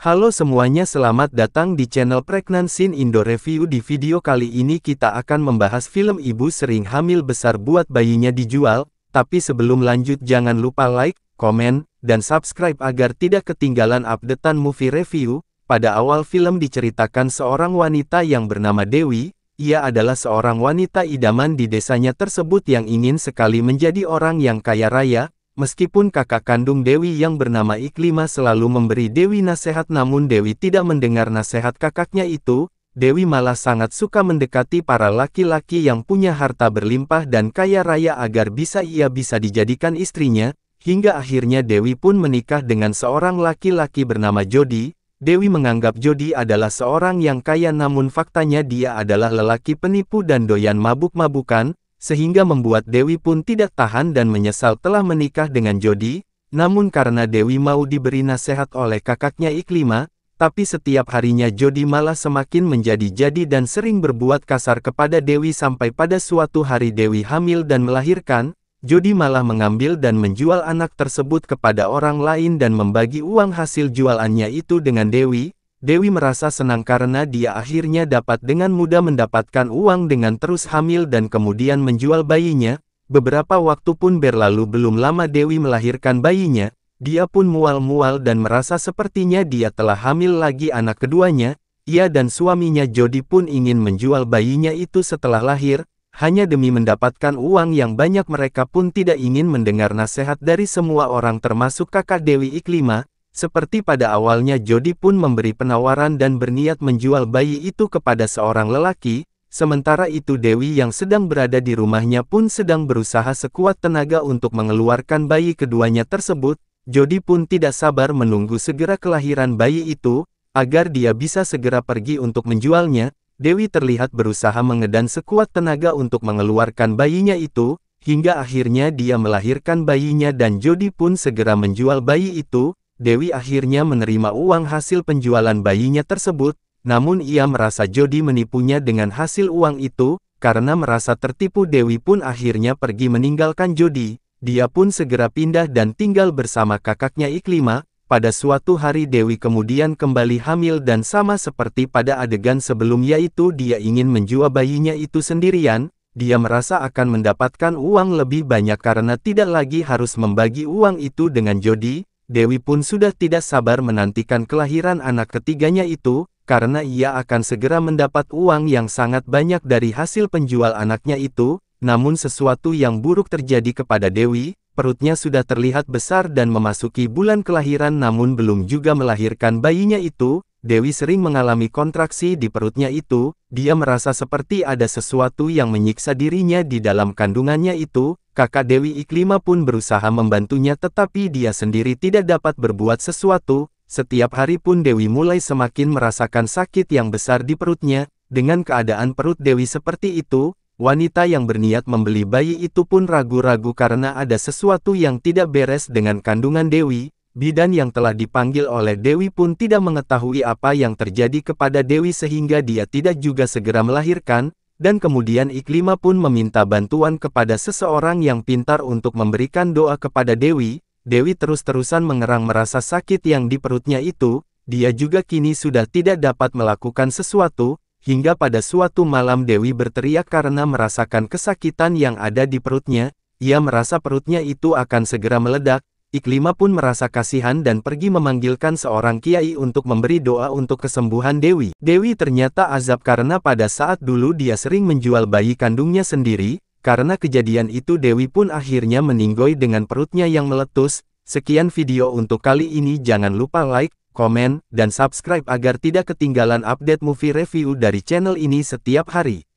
Halo semuanya, selamat datang di channel Pregnancy Indo Review. Di video kali ini kita akan membahas film ibu sering hamil besar buat bayinya dijual. Tapi sebelum lanjut jangan lupa like, komen, dan subscribe agar tidak ketinggalan updatean movie review. Pada awal film diceritakan seorang wanita yang bernama Dewi. Ia adalah seorang wanita idaman di desanya tersebut yang ingin sekali menjadi orang yang kaya raya. Meskipun kakak kandung Dewi yang bernama Iklima selalu memberi Dewi nasihat, namun Dewi tidak mendengar nasihat kakaknya itu. Dewi malah sangat suka mendekati para laki-laki yang punya harta berlimpah dan kaya raya agar ia bisa dijadikan istrinya. Hingga akhirnya Dewi pun menikah dengan seorang laki-laki bernama Jody. Dewi menganggap Jody adalah seorang yang kaya, namun faktanya dia adalah lelaki penipu dan doyan mabuk-mabukan. Sehingga membuat Dewi pun tidak tahan dan menyesal telah menikah dengan Jody. Namun karena Dewi mau diberi nasihat oleh kakaknya Iklima, tapi setiap harinya Jody malah semakin menjadi-jadi dan sering berbuat kasar kepada Dewi sampai pada suatu hari Dewi hamil dan melahirkan. Jody malah mengambil dan menjual anak tersebut kepada orang lain dan membagi uang hasil jualannya itu dengan Dewi. Dewi merasa senang karena dia akhirnya dapat dengan mudah mendapatkan uang dengan terus hamil dan kemudian menjual bayinya. Beberapa waktu pun berlalu, belum lama Dewi melahirkan bayinya. Dia pun mual-mual dan merasa sepertinya dia telah hamil lagi anak keduanya. Ia dan suaminya Jody pun ingin menjual bayinya itu setelah lahir. Hanya demi mendapatkan uang yang banyak, mereka pun tidak ingin mendengar nasihat dari semua orang termasuk kakak Dewi Iklima. Seperti pada awalnya, Jody pun memberi penawaran dan berniat menjual bayi itu kepada seorang lelaki. Sementara itu Dewi yang sedang berada di rumahnya pun sedang berusaha sekuat tenaga untuk mengeluarkan bayi keduanya tersebut. Jody pun tidak sabar menunggu segera kelahiran bayi itu, agar dia bisa segera pergi untuk menjualnya. Dewi terlihat berusaha mengedan sekuat tenaga untuk mengeluarkan bayinya itu, hingga akhirnya dia melahirkan bayinya dan Jody pun segera menjual bayi itu. Dewi akhirnya menerima uang hasil penjualan bayinya tersebut, namun ia merasa Jody menipunya dengan hasil uang itu. Karena merasa tertipu, Dewi pun akhirnya pergi meninggalkan Jody. Dia pun segera pindah dan tinggal bersama kakaknya Iklima. Pada suatu hari Dewi kemudian kembali hamil dan sama seperti pada adegan sebelum, yaitu dia ingin menjual bayinya itu sendirian. Dia merasa akan mendapatkan uang lebih banyak karena tidak lagi harus membagi uang itu dengan Jody. Dewi pun sudah tidak sabar menantikan kelahiran anak ketiganya itu, karena ia akan segera mendapat uang yang sangat banyak dari hasil penjual anaknya itu. Namun sesuatu yang buruk terjadi kepada Dewi. Perutnya sudah terlihat besar dan memasuki bulan kelahiran, namun belum juga melahirkan bayinya itu. Dewi sering mengalami kontraksi di perutnya itu. Dia merasa seperti ada sesuatu yang menyiksa dirinya di dalam kandungannya itu. Kakak Dewi Iklima pun berusaha membantunya, tetapi dia sendiri tidak dapat berbuat sesuatu. Setiap hari pun Dewi mulai semakin merasakan sakit yang besar di perutnya. Dengan keadaan perut Dewi seperti itu, wanita yang berniat membeli bayi itu pun ragu-ragu karena ada sesuatu yang tidak beres dengan kandungan Dewi. Bidan yang telah dipanggil oleh Dewi pun tidak mengetahui apa yang terjadi kepada Dewi sehingga dia tidak juga segera melahirkan. Dan kemudian Iklima pun meminta bantuan kepada seseorang yang pintar untuk memberikan doa kepada Dewi. Dewi terus-terusan mengerang merasa sakit yang di perutnya itu. Dia juga kini sudah tidak dapat melakukan sesuatu. Hingga pada suatu malam Dewi berteriak karena merasakan kesakitan yang ada di perutnya. Ia merasa perutnya itu akan segera meledak. Iklima pun merasa kasihan dan pergi memanggilkan seorang kiai untuk memberi doa untuk kesembuhan Dewi. Dewi ternyata azab karena pada saat dulu dia sering menjual bayi kandungnya sendiri. Karena kejadian itu Dewi pun akhirnya meninggoy dengan perutnya yang meletus. Sekian video untuk kali ini, jangan lupa like, komen, dan subscribe agar tidak ketinggalan update movie review dari channel ini setiap hari.